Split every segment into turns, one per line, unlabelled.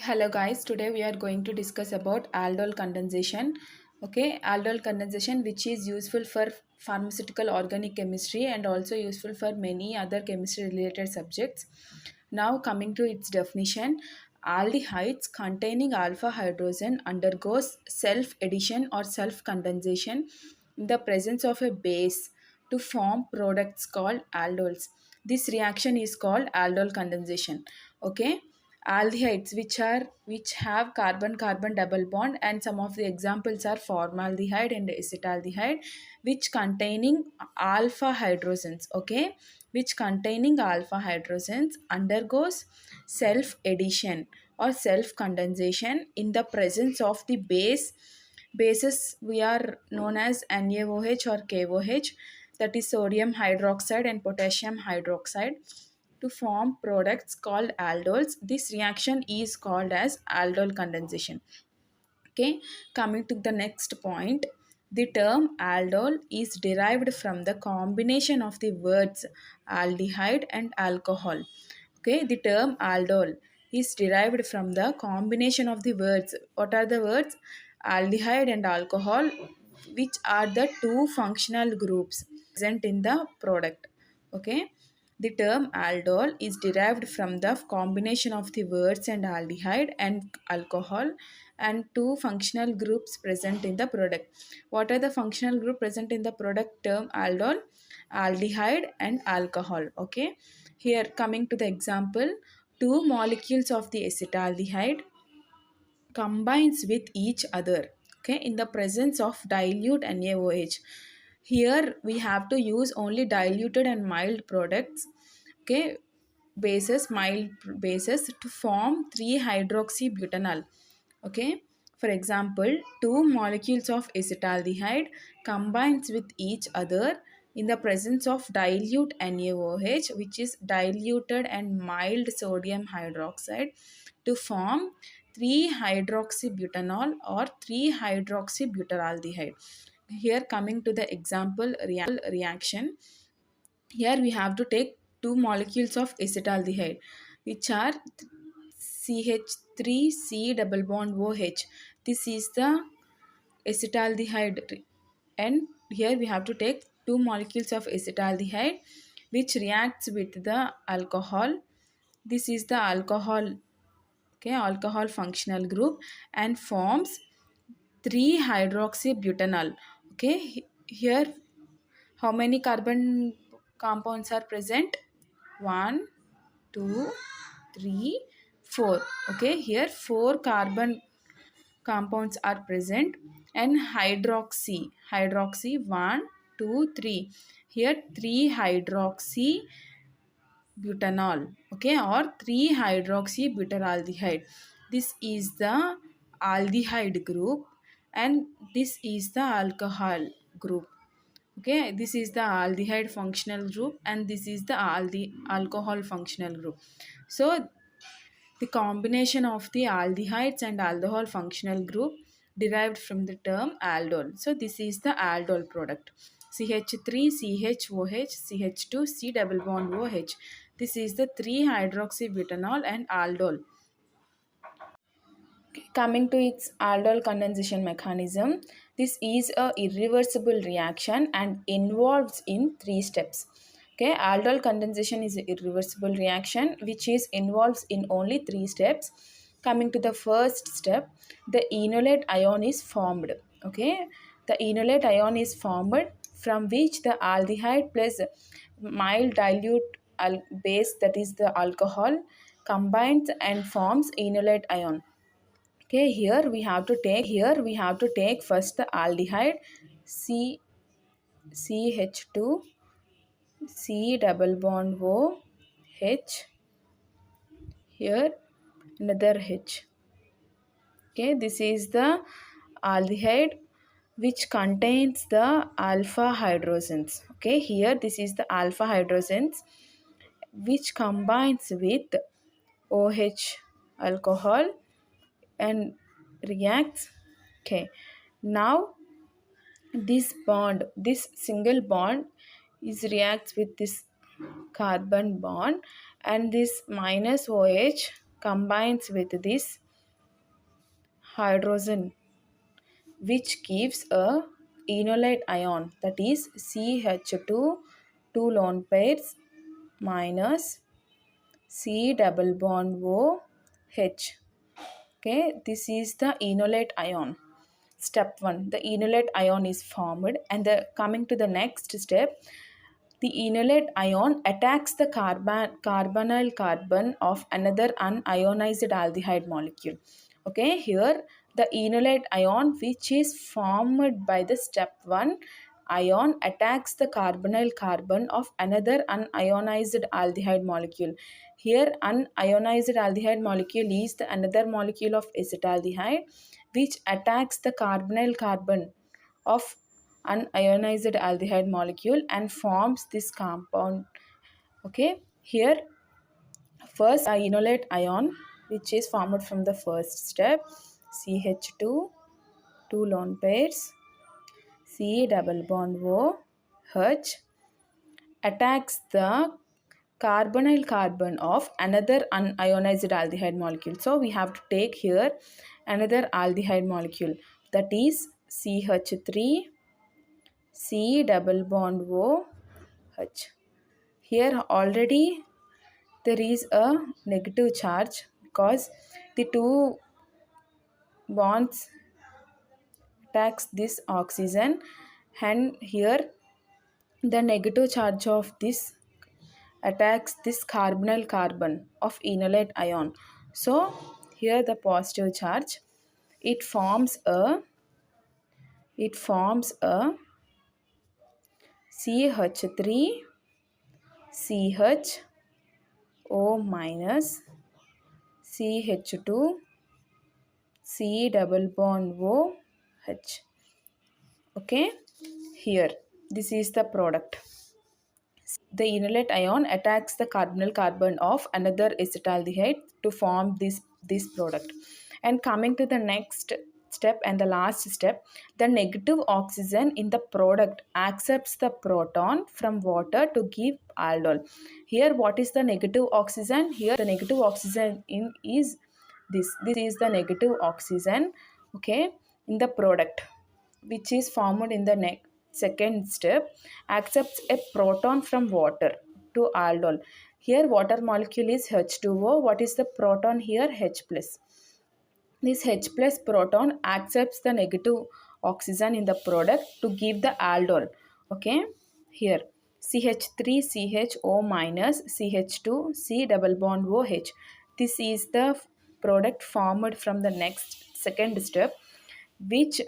Hello guys, today we are going to discuss about aldol condensation. Okay, aldol condensation which is useful for pharmaceutical organic chemistry and also useful for many other chemistry related subjects. Now coming to its definition, aldehydes containing alpha hydrogen undergoes self addition or self condensation in the presence of a base to form products called aldols. This reaction is called aldol condensation. Okay, aldehydes which have carbon carbon double bond, and some of the examples are formaldehyde and acetaldehyde, which containing alpha hydrogens. Okay, which containing alpha hydrogens undergoes self addition or self condensation in the presence of the bases we are known as NaOH or KOH, that is sodium hydroxide and potassium hydroxide, to form products called aldols. This reaction is called as aldol condensation. Okay, coming to the next point, the term aldol is derived from the combination of the words aldehyde and alcohol. Okay, the term aldol is derived from the combination of the words. What are the words? Aldehyde and alcohol, which are the two functional groups present in the product. Okay, the term aldol is derived from the combination of the words and aldehyde and alcohol and two functional groups present in the product. What are the functional group present in the product term aldol? Aldehyde and alcohol. Okay, here coming to the example, two molecules of the acetaldehyde combines with each other, okay, in the presence of dilute NaOH. Here we have to use only diluted and mild products, okay, mild bases to form 3-hydroxybutanol. Okay, for example, two molecules of acetaldehyde combines with each other in the presence of dilute NaOH, which is diluted and mild sodium hydroxide, to form 3-hydroxybutanol or 3-hydroxybutylaldehyde. Here coming to the example reaction, here we have to take two molecules of acetaldehyde, which are CH3C double bond OH. This is the acetaldehyde, and here we have to take two molecules of acetaldehyde which reacts with the alcohol. This is the alcohol, okay, alcohol functional group, and forms 3-hydroxybutanol. Okay, here how many carbon compounds are present? 1, 2, 3, 4. Okay, here 4 carbon compounds are present, and hydroxy 1, 2, 3. Here 3-hydroxy butanol, okay, or 3-hydroxybutylaldehyde. This is the aldehyde group, and this is the alcohol group. Okay, this is the aldehyde functional group and this is the alcohol functional group. So the combination of the aldehydes and alcohol functional group derived from the term aldol. So this is the aldol product. CH3, CHOH, CH2, C double bond OH. This is the 3-hydroxybutanol and aldol. Coming to its aldol condensation mechanism, this is a irreversible reaction and involves in 3 steps. Okay, aldol condensation is an irreversible reaction which is involves in only 3 steps. Coming to the first step, the enolate ion is formed. Okay, the enolate ion is formed from which the aldehyde plus mild dilute base, that is the alcohol, combines and forms enolate ion. Okay, here we have to take first the aldehyde CH2 C double bond O H, here another H. Okay, this is the aldehyde which contains the alpha hydrogens. Okay, here this is the alpha hydrogens which combines with OH alcohol and reacts. Okay, now this single bond is reacts with this carbon bond, and this minus OH combines with this hydrogen, which gives a enolate ion, that is CH2 two lone pairs minus C double bond OH. Okay, this is the enolate ion. Step 1, the enolate ion is formed, and coming to the next step, the enolate ion attacks the carbonyl carbon of another unionized aldehyde molecule. Okay, here the enolate ion, which is formed by the step 1 ion, attacks the carbonyl carbon of another unionized aldehyde molecule. Here unionized aldehyde molecule is the another molecule of acetaldehyde, which attacks the carbonyl carbon of unionized aldehyde molecule and forms this compound. Okay, here first enolate ion, which is formed from the first step, CH2 two lone pairs C double bond OH, attacks the carbonyl carbon of another unionized aldehyde molecule. So we have to take here another aldehyde molecule, that is CH3 C double bond OH. Here already there is a negative charge because the two bonds attacks this oxygen, and here the negative charge of this attacks this carbonyl carbon of enolate ion. So here the positive charge, it forms a CH3 CHO minus CH2 C double bond OH. Okay, here this is the product. The enolate ion attacks the carbonyl carbon of another acetaldehyde to form this product. And coming to the next step and the last step, the negative oxygen in the product accepts the proton from water to give aldol. Here what is the negative oxygen? Here the negative oxygen is this is the negative oxygen, okay, in the product, which is formed in the second step, accepts a proton from water to aldol. Here water molecule is H2O. What is the proton here? H plus. This H plus proton accepts the negative oxygen in the product to give the aldol. Okay, here CH3CHO minus CH2 C double bond OH. This is the product formed from the second step, which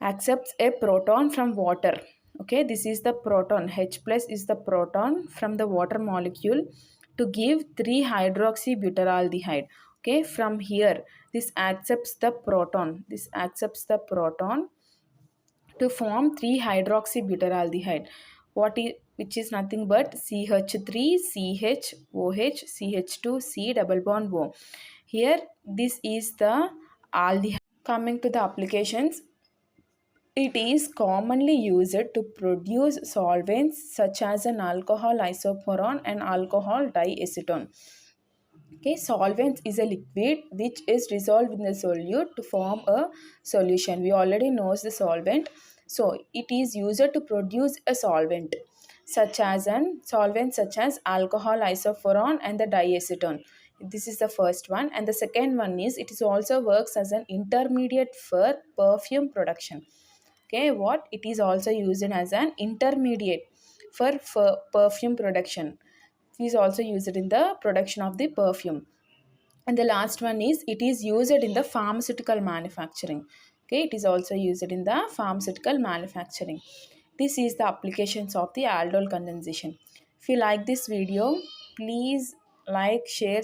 accepts a proton from water. Okay, this is the proton. H plus is the proton from the water molecule to give 3-hydroxybutyraldehyde. Okay, from here this accepts the proton. This accepts the proton to form 3-hydroxybutyraldehyde. Which is nothing but CH3 CHOH CH2 C double bond O. Here this is the aldehyde. Coming to the applications, it is commonly used to produce solvents such as an alcohol isoporon and alcohol diacetone. Okay, solvents is a liquid which is dissolved in the solute to form a solution. We already know the solvent. So it is used to produce a solvent such as alcohol isoporon and the diacetone. This is the first one, and the second one is it is also works as an intermediate for perfume production. Okay, what it is also used as an intermediate for perfume production. It is also used in the production of the perfume. And the last one is it is used in the pharmaceutical manufacturing. Okay, it is also used in the pharmaceutical manufacturing. This is the applications of the aldol condensation. If you like this video, please like, share.